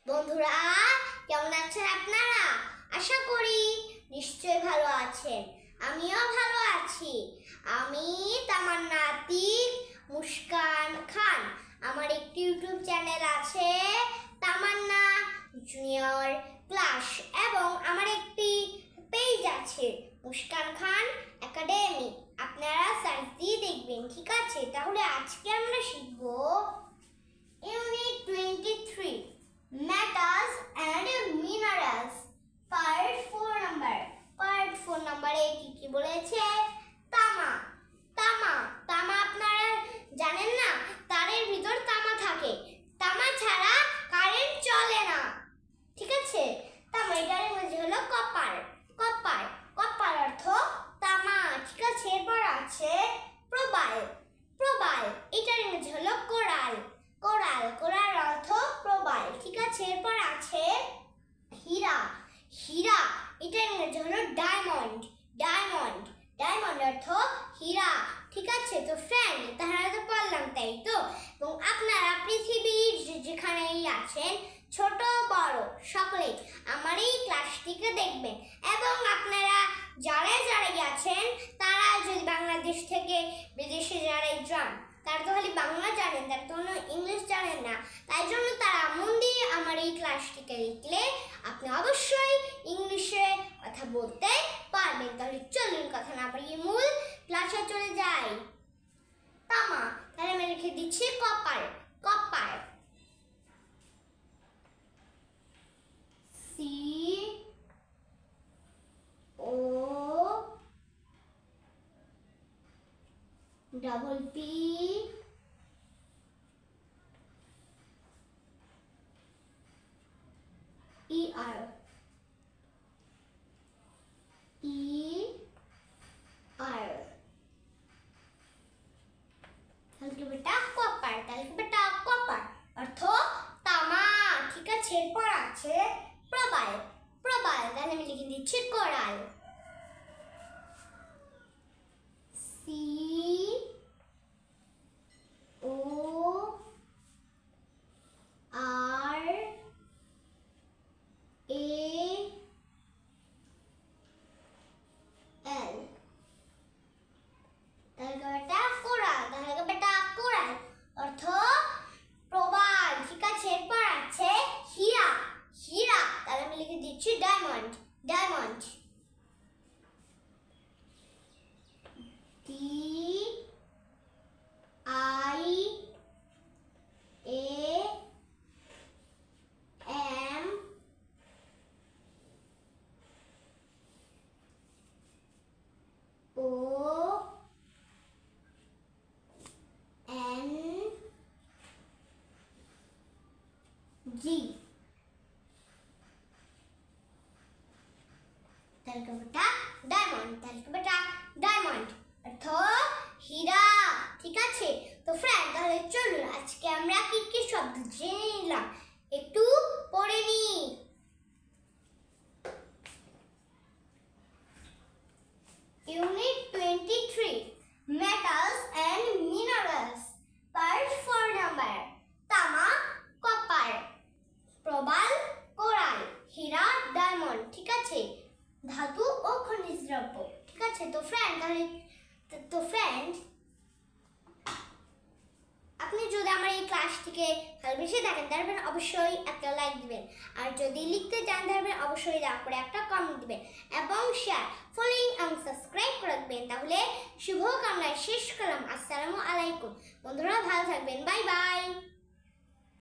বন্ধুরা, কেমন আছেন আপনারা? আশা করি নিশ্চয়ই ভালো আছেন। আমিও ভালো আছি। আমি তামান্না আতিক মুস্কান খান। আমার একটি ইউটিউব চ্যানেল আছে, তামান্না জুনিয়র ক্লাস, এবং আমার একটি পেজ আছে, মুস্কান খান একাডেমি। আপনারা সার্চ দিয়ে দেখবেন, ঠিক আছে? তাহলে আজকে আমরা শিখব unit 23 metals and minerals, part 4 number। part 4 নম্বরে কি বলেছে? তামা। তামা তামা আপনারা জানেন না, তারের ভিতর তামা থাকে। তামা ছাড়া কারেন্ট চলে না, ঠিক আছে? তামা এটার মধ্যে হলো কপার। কপার কপার অর্থ তামা, ঠিক আছে? এরপর আছে প্রবাল। প্রবাল এটার মধ্যে হলো কোরাল। কোরাল কোরাল অর্থ প্রবাল, ঠিক আছে? এরপর আছে হীরা। হীরা এটার মধ্যে হলো ডায়মন্ড। ডায়মন্ড ডায়মন্ড অর্থ হীরা, ঠিক আছে? তো ফ্রেন্ড, তাহলে তো পড়লাম, তাই তো? এবং আপনারা পৃথিবীর যেখানেই আছেন, ছোট বড় সকলে আমার এই ক্লাসটিকে দেখবেন। এবং আপনারা যারা আছেন, তারা যদি বাংলাদেশ থেকে বিদেশে যারাই যান, তারা তো খালি বাংলা জানেন, তারা তো ইংলিশ জানেন না। তাই জন্য তারা মন দিয়ে আমার এই ক্লাসটিকে দেখলে আপনি অবশ্যই ইংলিশে কথা বলতে পারবেন। তাহলে চলুন কথা না বাড়িয়ে মূল ক্লাসে চলে যাই। তামা, তাহলে আমি লিখে দিচ্ছি কপার। Copper COPPER। তাহলে বেটা কপার, তাহলে বেটা কপার অর্থ তামা, ঠিক আছে? এরপর আছে প্রবাল। প্রবাল তাহলে আমি লিখে দিচ্ছি কোরাল। ডায়মন্ড। Diamond diamond. তাহলে বেটা ডায়মন্ড অর্থ হীরা, ঠিক আছে? তো ফ্রেন্ড, তাহলে চলুন আজকে আমরা কি কি শব্দ জেনে নিলাম, একটু পড়ে নিই। Unit 23 metals and minerals, part 4 number। তামা, কপার, প্রবাল, কোরাল, হীরা, ডায়মন্ড, ঠিক আছে? ধাতু ও খনিজ দ্রব্য, ঠিক আছে? তো ফ্রেন্ড, আপনি যদি আমার এই ক্লাসটিকে ভালোবেসে দেখেন, তাহলে অবশ্যই একটা লাইক দিবেন। আর যদি লিখতে চান, তাহলে অবশ্যই তারপরে একটা কমেন্ট দিবেন এবং শেয়ার, ফলোইং এবং সাবস্ক্রাইব করে রাখবেন। তাহলে শুভকামনায় শেষ করলাম। আসসালামু আলাইকুম। বন্ধুরা ভালো থাকবেন। Bye bye.